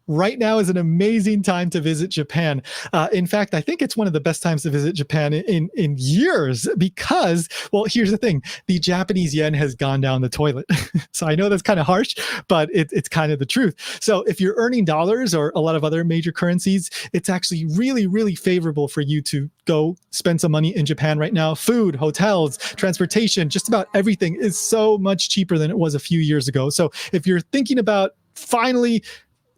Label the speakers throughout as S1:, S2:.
S1: right now is an amazing time to visit Japan. In fact, I think it's one of the best times to visit Japan in years because, well, here's the thing. The Japanese yen has gone down the toilet. So I know that's kind of harsh, but it's kind of the truth. So if you're earning dollars or a lot of other major currencies, it's actually really, really favorable for you to go spend some money in Japan right now. Food, hotels, transportation, just about everything is so much cheaper than it was a few years ago. So if you're thinking about finally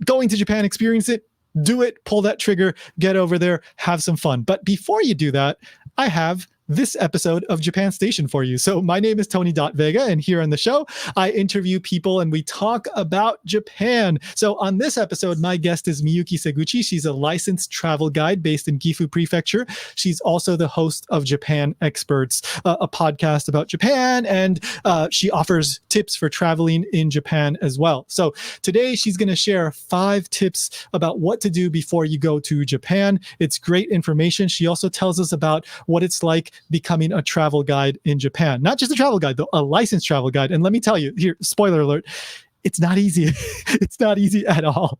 S1: going to Japan, experience it, do it, pull that trigger, get over there, have some fun. But before you do that, I have this episode of Japan Station for you. So my name is Tony.Vega, and here on the show, I interview people and we talk about Japan. So on this episode, my guest is Miyuki Seguchi. She's a licensed travel guide based in Gifu Prefecture. She's also the host of Japan Experts, a podcast about Japan, and she offers tips for traveling in Japan as well. So today, she's going to share 5 tips about what to do before you go to Japan. It's great information. She also tells us about what it's like becoming a travel guide in Japan. Not just a travel guide, though, a licensed travel guide. And let me tell you, here, spoiler alert, it's not easy. It's not easy at all.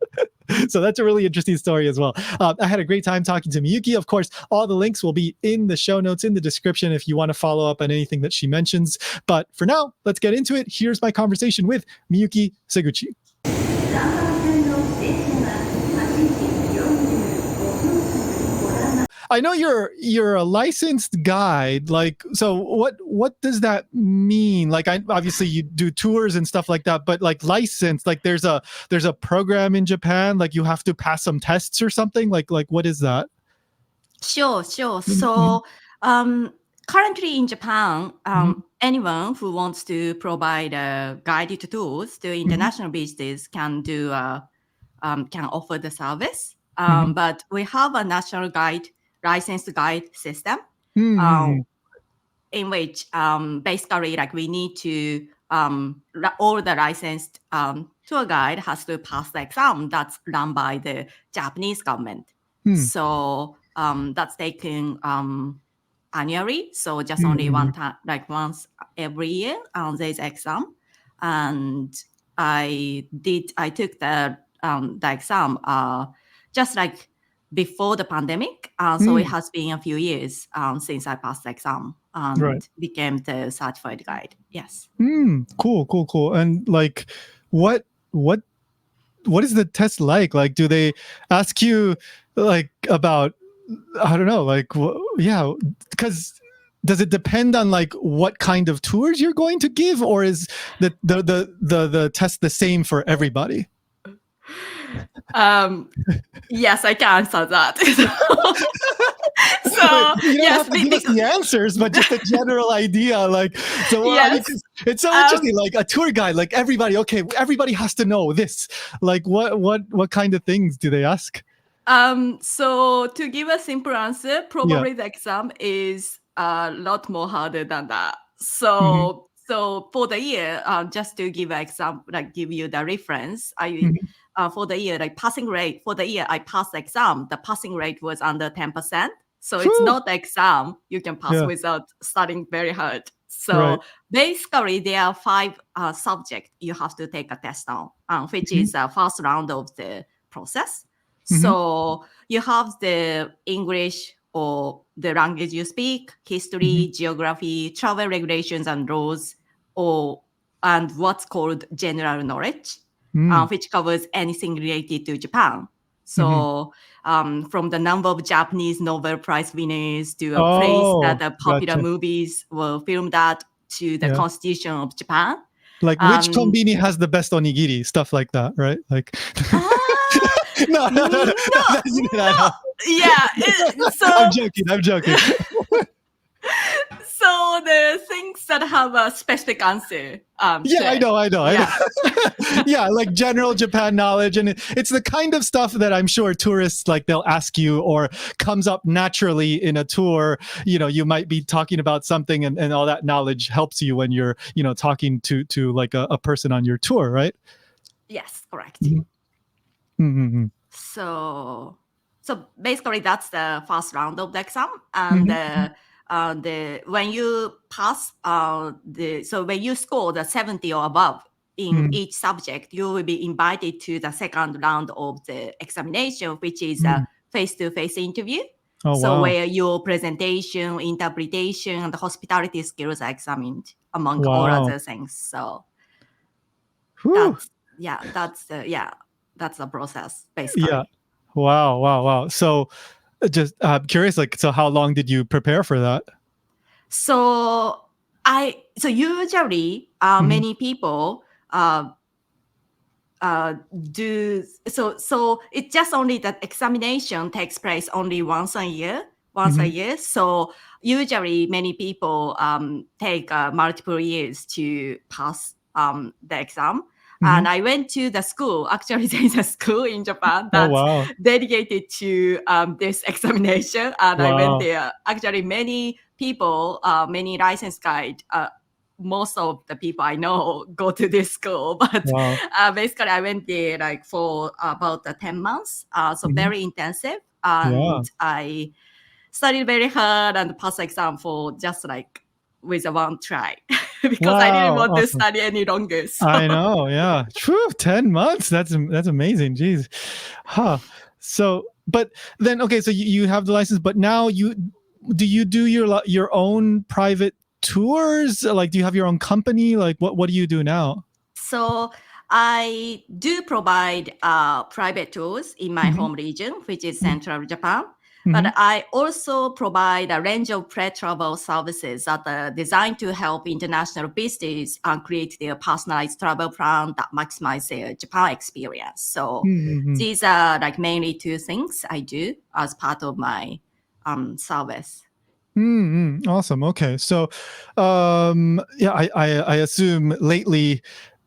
S1: So that's a really interesting story as well. I had a great time talking to Miyuki. Of course, all the links will be in the show notes, in the description, if you want to follow up on anything that she mentions. But for now, let's get into it. Here's my conversation with Miyuki Seguchi. I know you're a licensed guide. Like, so what does that mean? Like, obviously you do tours and stuff like that, but like licensed, like there's a program in Japan, like you have to pass some tests or something. Like what is that?
S2: Sure. So currently in Japan, anyone who wants to provide guided tours to international visitors can do can offer the service. But we have a national licensed guide system in which basically like we need to all the licensed tour guide has to pass the exam that's run by the Japanese government. So that's taken annually. So just only one time, like once every year, there's exam. And I took the exam just like before the pandemic. So it has been a few years since I passed the exam and became the certified guide. Yes.
S1: Cool. And like, what is the test like? Like, do they ask you like about, I don't know, like, yeah, because does it depend on like what kind of tours you're going to give, or is the test the same for everybody?
S2: Yes, I can answer that.
S1: So you don't have to give us the answers, but just a general idea. Like, so it's so interesting. Like a tour guide, like everybody has to know this. Like, what kind of things do they ask?
S2: So to give a simple answer, probably the exam is a lot more harder than that. So for the year, just to give an exam, like give you the reference, for the year, like passing rate for the year I passed the exam, the passing rate was under 10%. So it's not the exam you can pass without studying very hard. So basically there are 5 subjects you have to take a test on, which is the first round of the process. So you have the English or the language you speak, history, geography, travel regulations and laws, and what's called general knowledge, which covers anything related to Japan. So from the number of Japanese Nobel Prize winners to a place that the popular movies were filmed at to the Constitution of Japan.
S1: Like which konbini has the best onigiri, stuff like that, right? Like no.
S2: Yeah.
S1: I'm joking.
S2: So the things that have a specific answer.
S1: I know. Yeah, like general Japan knowledge. And it's the kind of stuff that I'm sure tourists, like they'll ask you or comes up naturally in a tour. You know, you might be talking about something and all that knowledge helps you when you're, talking to like a person on your tour, right?
S2: Yes, correct. So basically that's the first round of the exam. And when you pass when you score the 70 or above, in each subject, you will be invited to the second round of the examination, which is a face-to-face interview.
S1: Oh,
S2: So
S1: wow.
S2: where your presentation, interpretation, and hospitality skills are examined, among all other things. So that's the process basically.
S1: Yeah. Wow. So just curious, like, so how long did you prepare for that?
S2: So usually many people do so it's just only that examination takes place only once a year. So usually many people take multiple years to pass the exam. And I went to the school. Actually, there is a school in Japan that's dedicated to this examination. And I went there. Actually, many people, many license guide, most of the people I know go to this school, but basically I went there like for about 10 months. So very intensive. And I studied very hard and passed the exam for just like with a one try because I didn't want to study any longer. So.
S1: I know. Yeah. True. 10 months. That's amazing. Jeez. Huh. So, but then, okay. So you have the license, but now do you do your own private tours? Like, do you have your own company? Like, what do you do now?
S2: So I do provide private tours in my home region, which is Central Japan. But I also provide a range of pre-travel services that are designed to help international visitors create their personalized travel plan that maximize their Japan experience. So these are like mainly two things I do as part of my service.
S1: Awesome. Okay. So, I assume lately,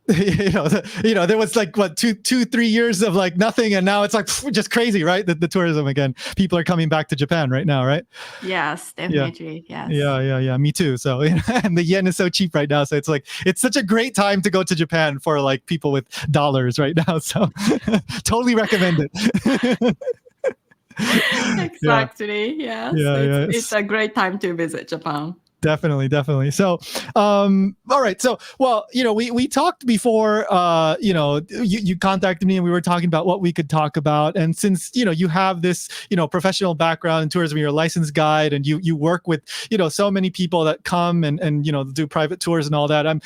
S1: there was like what 3 years of like nothing, and now it's like just crazy, right? The tourism again. People are coming back to Japan right now, right?
S2: Yes, definitely.
S1: Yeah. Yes. Yeah. Me too. So, and the yen is so cheap right now, so it's like it's such a great time to go to Japan for like people with dollars right now. So, totally recommend it.
S2: Exactly. Yes. It's a great time to visit Japan.
S1: Definitely. So, all right. So, well, we talked before, you contacted me and we were talking about what we could talk about. And since, you have this, professional background in tourism, you're a licensed guide and you work with, so many people that come and do private tours and all that.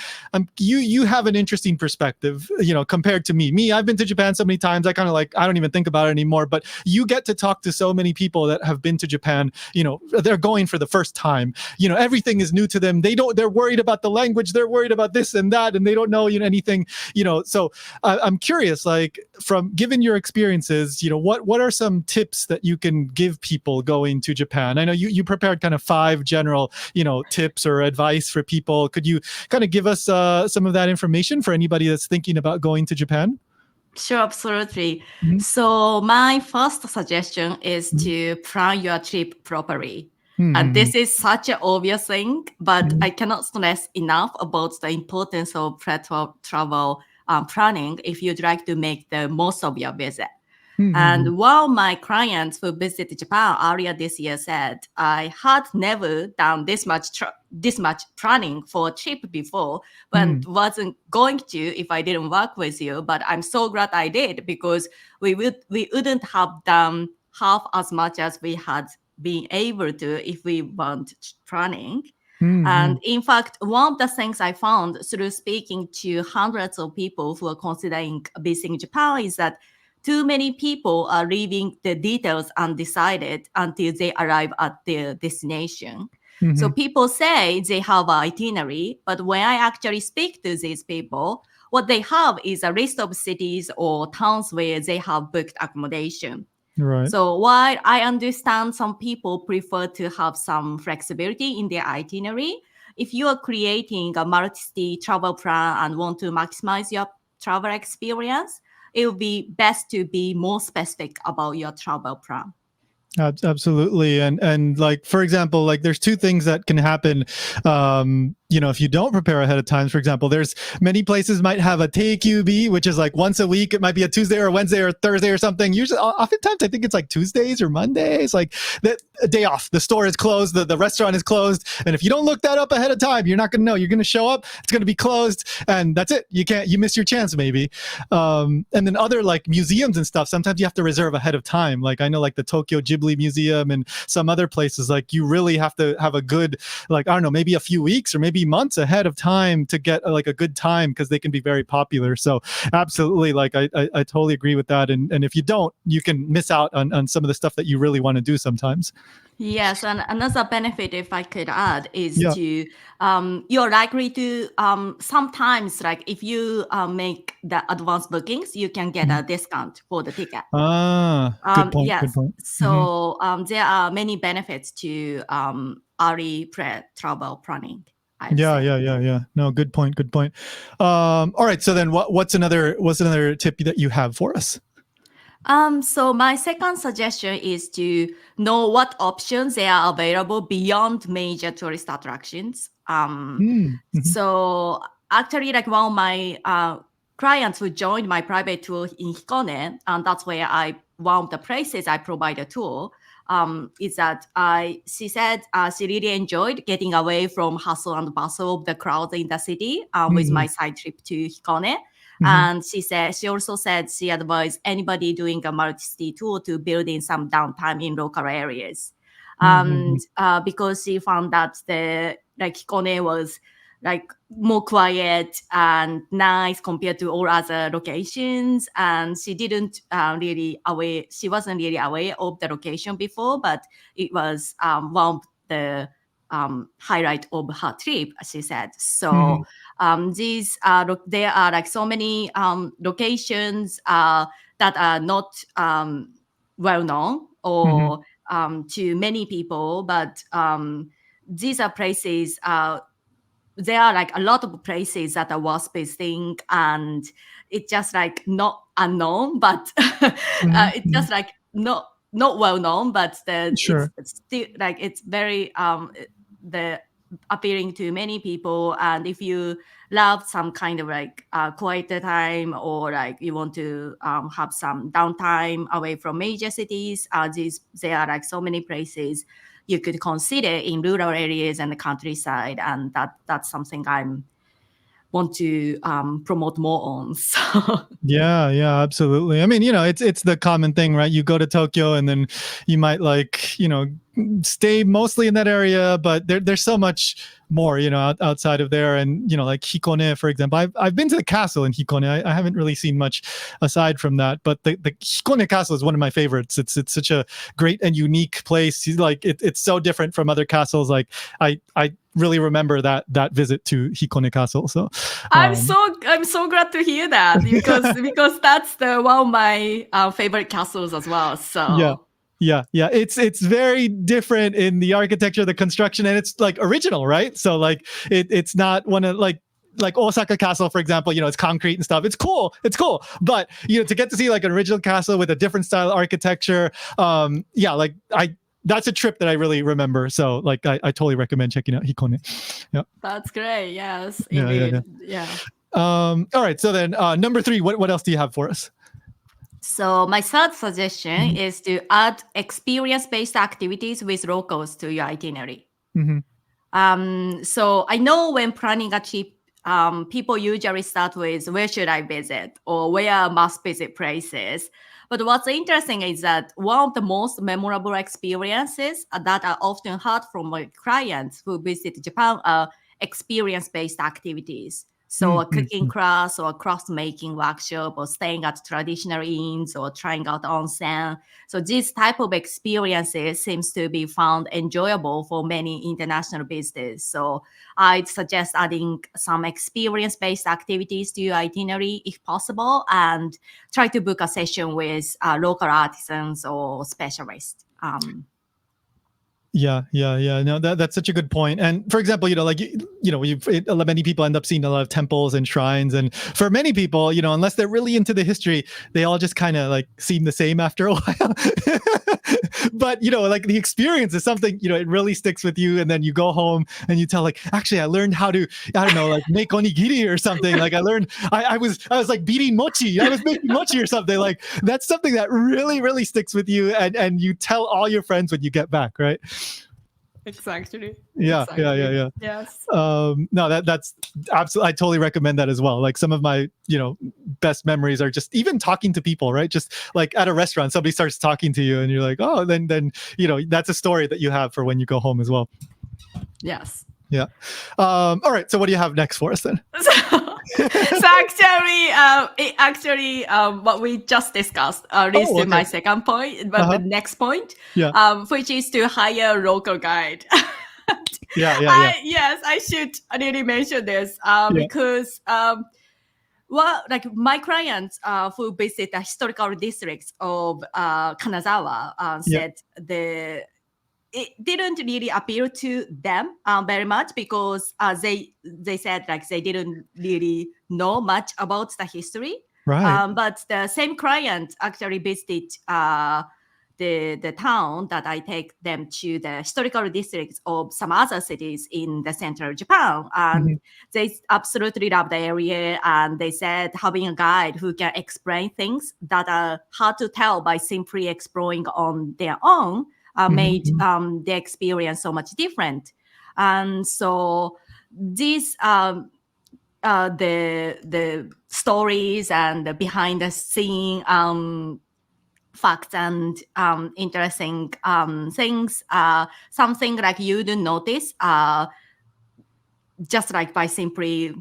S1: You have an interesting perspective, compared to me. I've been to Japan so many times. I kind of I don't even think about it anymore, but you get to talk to so many people that have been to Japan, they're going for the first time, everything is new to them. They're worried about the language. They're worried about this and that, and they don't know anything. So I'm curious, like given your experiences, what are some tips that you can give people going to Japan? I know you prepared kind of 5 general, tips or advice for people. Could you kind of give us some of that information for anybody that's thinking about going to Japan?
S2: Sure, absolutely. So my first suggestion is to plan your trip properly. And this is such an obvious thing, but I cannot stress enough about the importance of travel planning if you'd like to make the most of your visit. And while my clients who visited Japan earlier this year said, I had never done this much planning for a trip before, but wasn't going to if I didn't work with you. But I'm so glad I did, because we wouldn't have done half as much as we had been able to if we weren't planning. And in fact, one of the things I found through speaking to hundreds of people who are considering visiting Japan is that too many people are leaving the details undecided until they arrive at their destination. So people say they have an itinerary, but when I actually speak to these people, what they have is a list of cities or towns where they have booked accommodation.
S1: Right.
S2: So while I understand some people prefer to have some flexibility in their itinerary, if you are creating a multi-city travel plan and want to maximize your travel experience, it would be best to be more specific about your travel plan.
S1: Absolutely. And like, for example, like there's 2 things that can happen, if you don't prepare ahead of time, for example, there's many places might have a TQB, which is like once a week. It might be a Tuesday or Wednesday or Thursday or something. Usually, oftentimes, I think it's like Tuesdays or Mondays, like a day off. The store is closed, the restaurant is closed, and if you don't look that up ahead of time, you're not going to know. You're going to show up, it's going to be closed, and that's it. You miss your chance maybe. And then other like museums and stuff, sometimes you have to reserve ahead of time. Like I know like the Tokyo Ghibli Museum and some other places, like you really have to have a good, like, I don't know, maybe a few weeks or maybe months ahead of time to get like a good time, because they can be very popular. So absolutely, like I totally agree with that. And if you don't, you can miss out on some of the stuff that you really want to do sometimes.
S2: Yes, and another benefit, if I could add, is
S1: Yeah.
S2: to you're likely to sometimes, like if you make the advance bookings, you can get a discount for the ticket.
S1: Good point.
S2: Yes,
S1: Good point.
S2: so there are many benefits to early pre-travel planning, I'd say.
S1: Yeah. No, good point. Good point. All right. So then what's another tip that you have for us?
S2: So my second suggestion is to know what options there are available beyond major tourist attractions. So actually, like one of my clients who joined my private tour in Hikone, and that's where one of the places I provide a tour, is that she said she really enjoyed getting away from hustle and bustle of the crowds in the city with my side trip to Hikone. And she also said she advised anybody doing a multi-city tour to build in some downtime in local areas. And because she found that Hikone was like more quiet and nice compared to all other locations, and she wasn't really aware of the location before, but it was one of the highlight of her trip, she said. So there are like so many locations that are not well known or to many people, but these are places. There are like a lot of places that are worth visiting, and it's just like not unknown, but it's just like not well known, but
S1: Sure.
S2: it's still like it's very the appealing to many people. And if you love some kind of like quieter time, or like you want to have some downtime away from major cities, there are like so many places you could consider in rural areas and the countryside, and that's something I want to promote more on. So
S1: Yeah, absolutely. I mean, it's the common thing, right? You go to Tokyo and then you might like, stay mostly in that area, but there's so much more, outside of there. And, like Hikone, for example, I've been to the castle in Hikone. I haven't really seen much aside from that, but the Hikone castle is one of my favorites. It's such a great and unique place. Like it's so different from other castles. Like I really remember that visit to Hikone Castle. So
S2: I'm so glad to hear that, because that's one of my favorite castles as well. So
S1: yeah, it's very different in the architecture, the construction, and it's like original, right? So like it's not one of like Osaka Castle, for example, it's concrete and stuff. It's cool. But to get to see like an original castle with a different style of architecture, that's a trip that I really remember. So like I totally recommend checking out Hikone. Yeah.
S2: That's great. Yes,
S1: Yeah.
S2: indeed. Yeah.
S1: All right. So then number 3, what else do you have for us?
S2: So my third suggestion is to add experience-based activities with locals to your itinerary. So I know when planning a trip, people usually start with where should I visit or where are must-visit places. But what's interesting is that one of the most memorable experiences that are often heard from my clients who visit Japan are experience-based activities. So a cooking class or a craft making workshop or staying at traditional inns or trying out onsen. So this type of experiences seems to be found enjoyable for many international visitors. So I'd suggest adding some experience-based activities to your itinerary if possible, and try to book a session with local artisans or specialists.
S1: Yeah. No, that's such a good point. And for example, like many people end up seeing a lot of temples and shrines, and for many people, unless they're really into the history, they all just kind of like seem the same after a while. But like the experience is something, it really sticks with you, and then you go home and you tell like, actually, I learned how to, I don't know, like make onigiri or something. Like I learned, I was like beating mochi. I was making mochi or something. Like that's something that really, really sticks with you, and you tell all your friends when you get back, right?
S2: Exactly.
S1: Yeah.
S2: Yes.
S1: No, that's absolutely, I totally recommend that as well. Like some of my best memories are just even talking to people, right? Just like at a restaurant, somebody starts talking to you and you're like, oh, then that's a story that you have for when you go home as well.
S2: Yes.
S1: Yeah. All right, so what do you have next for us then?
S2: So actually, what we just discussed leads to my second point, but the next point, which is to hire a local guide. Yes, I should really mention this because like my clients who visit the historical districts of Kanazawa said it didn't really appeal to them very much because they said like they didn't really know much about the history.
S1: Right.
S2: But the same client actually visited the town that I take them to, the historical districts of some other cities in the central Japan. And they absolutely love the area. And they said having a guide who can explain things that are hard to tell by simply exploring on their own made the experience so much different. And so these the stories and the behind the scene facts and interesting things, something like you do notice just like by simply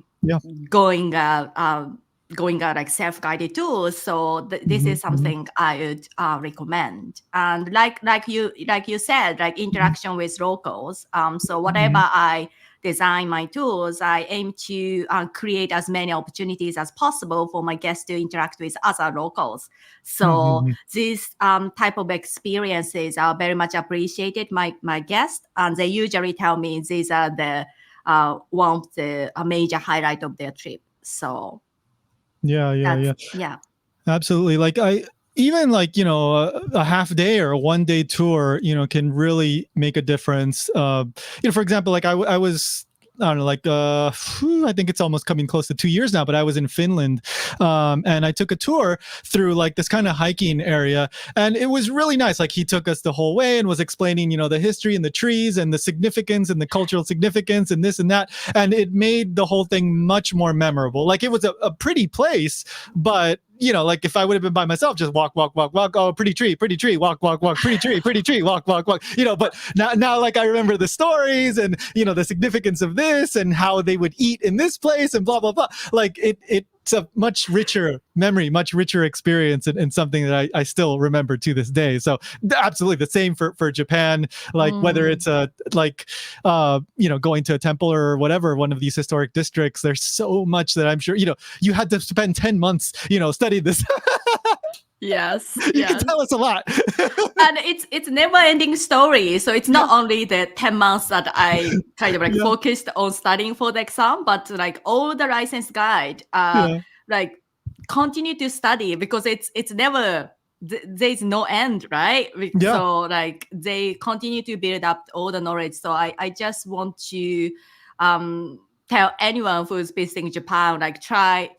S2: going like self-guided tools. So this is something I would recommend. And like you said, like interaction with locals. So whatever I design my tools, I aim to create as many opportunities as possible for my guests to interact with other locals. So these type of experiences are very much appreciated my guests, and they usually tell me these are the one of the major highlight of their trip. So
S1: yeah, absolutely. Like even like a half day or a 1 day tour can really make a difference. For example, like I was, I don't know, like I think it's almost coming close to 2 years now, but I was in Finland, and I took a tour through like this kind of hiking area, and it was really nice. Like he took us the whole way and was explaining the history and the trees and the significance and the cultural significance and this and that, and it made the whole thing much more memorable. Like it was a pretty place, but like if I would have been by myself, just walk, oh, pretty tree, walk, pretty tree, walk. But now like I remember the stories and the significance of this and how they would eat in this place and blah blah blah. Like it's a much richer memory, much richer experience, and something that I still remember to this day. So absolutely the same for Japan. Like whether it's going to a temple or whatever, one of these historic districts, there's so much that I'm sure you had to spend 10 months study this.
S2: Yes,
S1: you can tell us a lot.
S2: And it's never ending story. So it's not only the 10 months that I kind of like focused on studying for the exam, but like all the license guide like continue to study because it's never there's no end, right? So like they continue to build up all the knowledge. So I just want to tell anyone who's visiting Japan, like try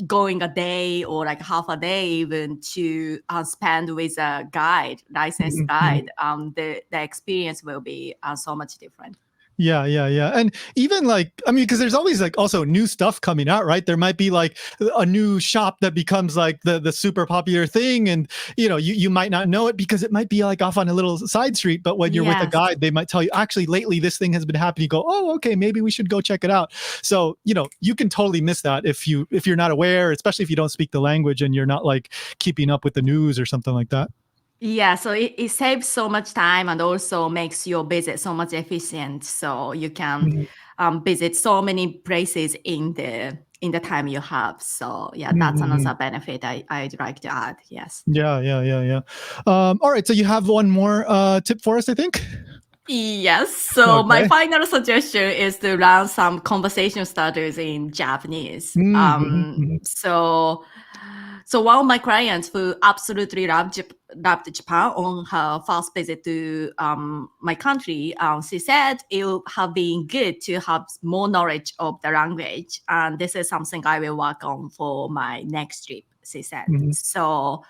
S2: going a day or like half a day even to spend with a guide, licensed guide. The experience will be so much different.
S1: Yeah. And even like, I mean, because there's always like also new stuff coming out, right? There might be like a new shop that becomes like the super popular thing. And, you might not know it because it might be like off on a little side street. But when you're with a guide, they might tell you, actually, lately this thing has been happening. You go, oh, okay, maybe we should go check it out. So, you can totally miss that if you're not aware, especially if you don't speak the language and you're not like keeping up with the news or something like that.
S2: Yeah, so it saves so much time and also makes your visit so much efficient. So you can visit so many places in the in the time you have. So yeah, that's
S1: Mm-hmm.
S2: another benefit I'd like to add. Yes.
S1: Yeah. All right. So you have one more tip for us, I think.
S2: Yes. So my
S1: Okay.
S2: final suggestion is to learn some conversation starters in Japanese.
S1: Mm-hmm.
S2: So one of my clients who absolutely loved Japan on her first visit to my country, she said it would have been good to have more knowledge of the language, and this is something I will work on for my next trip. She said
S1: Mm-hmm.
S2: so.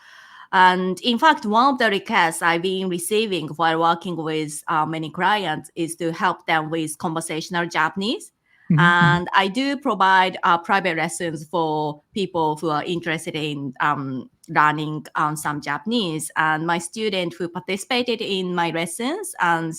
S2: And in fact, one of the requests I've been receiving while working with many clients is to help them with conversational Japanese.
S1: Mm-hmm.
S2: And I do provide private lessons for people who are interested in learning some Japanese. And my student who participated in my lessons, and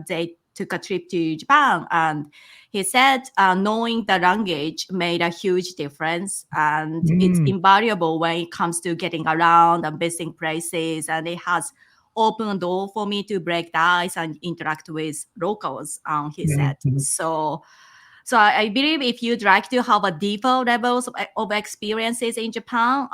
S2: they took a trip to Japan, and he said knowing the language made a huge difference, and it's
S1: Mm-hmm.
S2: invaluable when it comes to getting around and visiting places, and it has opened a door for me to break the ice and interact with locals, he said.
S1: Mm-hmm.
S2: So I believe if you'd like to have a deeper levels of experiences in Japan,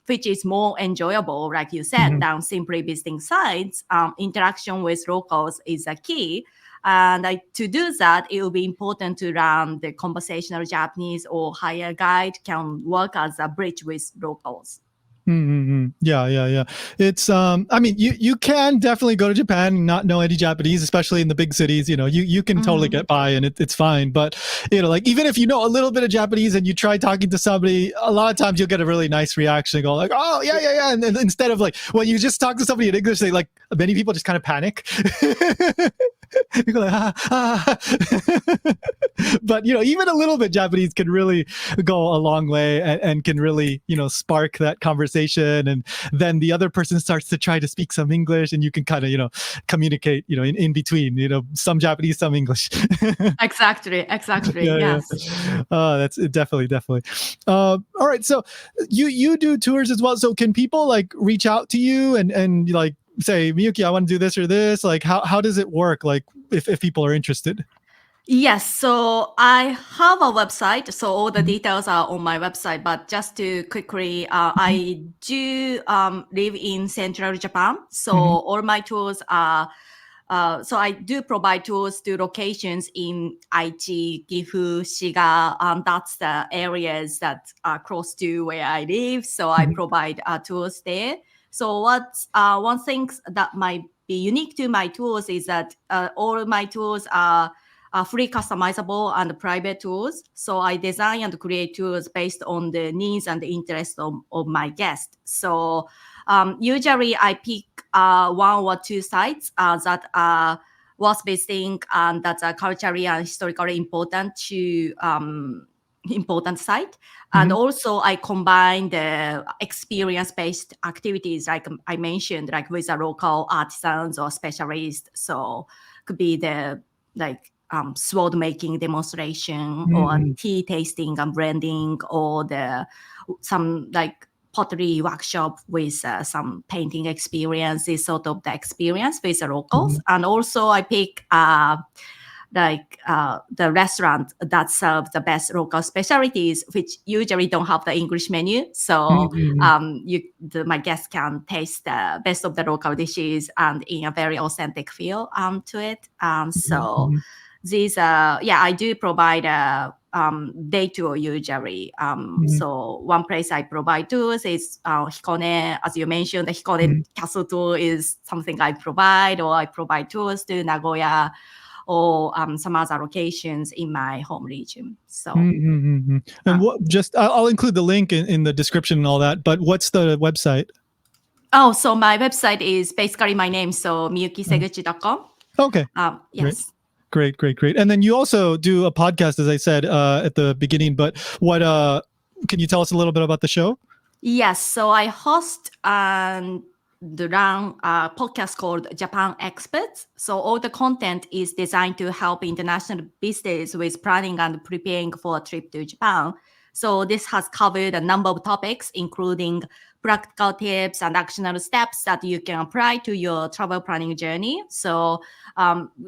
S2: which is more enjoyable, like you said,
S1: Mm-hmm.
S2: than simply visiting sites, interaction with locals is a key. And to do that, it will be important to learn the conversational Japanese, or hire guide can work as a bridge with locals.
S1: Mm-hmm. Yeah. It's I mean, you can definitely go to Japan and not know any Japanese, especially in the big cities. You can totally get by and it's fine. But like even if you know a little bit of Japanese and you try talking to somebody, a lot of times you'll get a really nice reaction, go like, oh yeah, and then instead of like when you just talk to somebody in English, they like many people just kind of panic. You go like, but even a little bit Japanese can really go a long way and can really spark that conversation, and then the other person starts to try to speak some English, and you can kind of communicate in between, some Japanese, some English.
S2: Exactly.
S1: Yeah.
S2: Yes.
S1: That's definitely. All right, so you do tours as well, so can people like reach out to you and like say, Miyuki, I want to do this or this? Like how does it work, like if people are interested?
S2: Yes, so I have a website, so all the
S1: Mhm.
S2: details are on my website. But just to quickly,
S1: Mhm.
S2: I do live in central Japan, so
S1: Mhm.
S2: all my tours are. So I do provide tours to locations in Aichi, Gifu, Shiga. That's the areas that are close to where I live. So I
S1: Mhm.
S2: provide tours there. So what's one thing that might be unique to my tours is that all my tours are free customizable and private tools. So I design and create tools based on the needs and the interests of my guests. So usually I pick one or two sites that are worth visiting and that are culturally and historically important to important site. And
S1: Mhm.
S2: also I combine the experience-based activities, like I mentioned, like with the local artisans or specialists. So could be the like sword making demonstration, or
S1: Mhm.
S2: tea tasting and blending, or some like pottery workshop with some painting experiences, sort of the experience with the locals.
S1: Mhm.
S2: And also I pick the restaurant that serve the best local specialties, which usually don't have the English menu. So
S1: Mhm.
S2: my guests can taste the best of the local dishes and in a very authentic feel to it. So
S1: Mhm.
S2: these I do provide a day tour usually.
S1: Mhm.
S2: So one place I provide tours is Hikone. As you mentioned, the Hikone
S1: Mhm.
S2: Castle tour is something I provide, or I provide tours to Nagoya or some other locations in my home region. So,
S1: And what? Just I'll include the link in the description and all that. But what's the website?
S2: so my website is basically my name, so miyukiseguchi.com.
S1: Okay, great.
S2: Yes.
S1: Great. And then you also do a podcast, as I said at the beginning. But what? Can you tell us a little bit about the show?
S2: Yes, so I host and run a podcast called Japan Experts. So all the content is designed to help international business with planning and preparing for a trip to Japan. So this has covered a number of topics, including practical tips and actionable steps that you can apply to your travel planning journey. So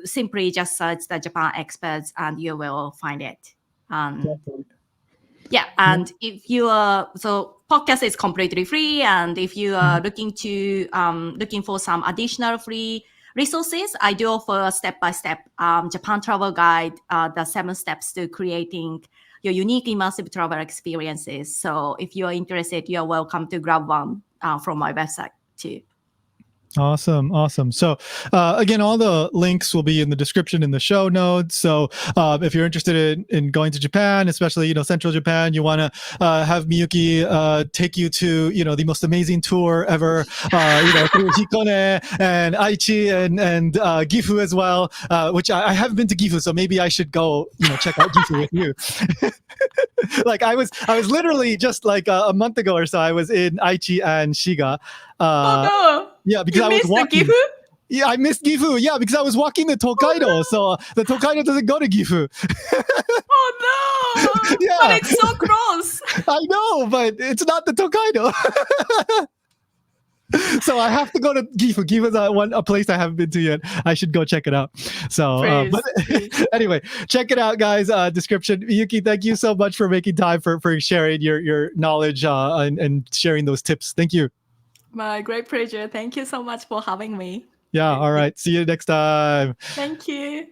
S2: simply just search the Japan Experts and you will find it. And Yeah, and if you are so podcast is completely free, and if you are looking for some additional free resources, I do offer a step-by-step Japan travel guide, the 7 steps to creating your unique immersive travel experiences. So if you are interested, you are welcome to grab one from my website too.
S1: Awesome. So again, all the links will be in the description in the show notes. So if you're interested in going to Japan, especially Central Japan, you want to have Miyuki take you to the most amazing tour ever. Through Hikone and Aichi and Gifu as well. Which I haven't been to Gifu, so maybe I should go check out Gifu with you. Like I was literally just like a month ago or so. I was in Aichi and Shiga.
S2: Oh no!
S1: Yeah, because
S2: You
S1: I was
S2: missed the
S1: walking.
S2: Gifu?
S1: Yeah, I missed Gifu. Yeah, because I was walking the Tokaido, so the Tokaido doesn't go to Gifu.
S2: Oh no!
S1: Yeah.
S2: But it's so close.
S1: I know, but it's not the Tokaido. So I have to go to Gifu. Gifu's a place I haven't been to yet. I should go check it out. So,
S2: Please.
S1: Anyway, check it out, guys. Description. Miyuki, thank you so much for making time for sharing your knowledge and sharing those tips. Thank you.
S2: My great pleasure. Thank you so much for having me.
S1: Yeah. All right. See you next time.
S2: Thank you.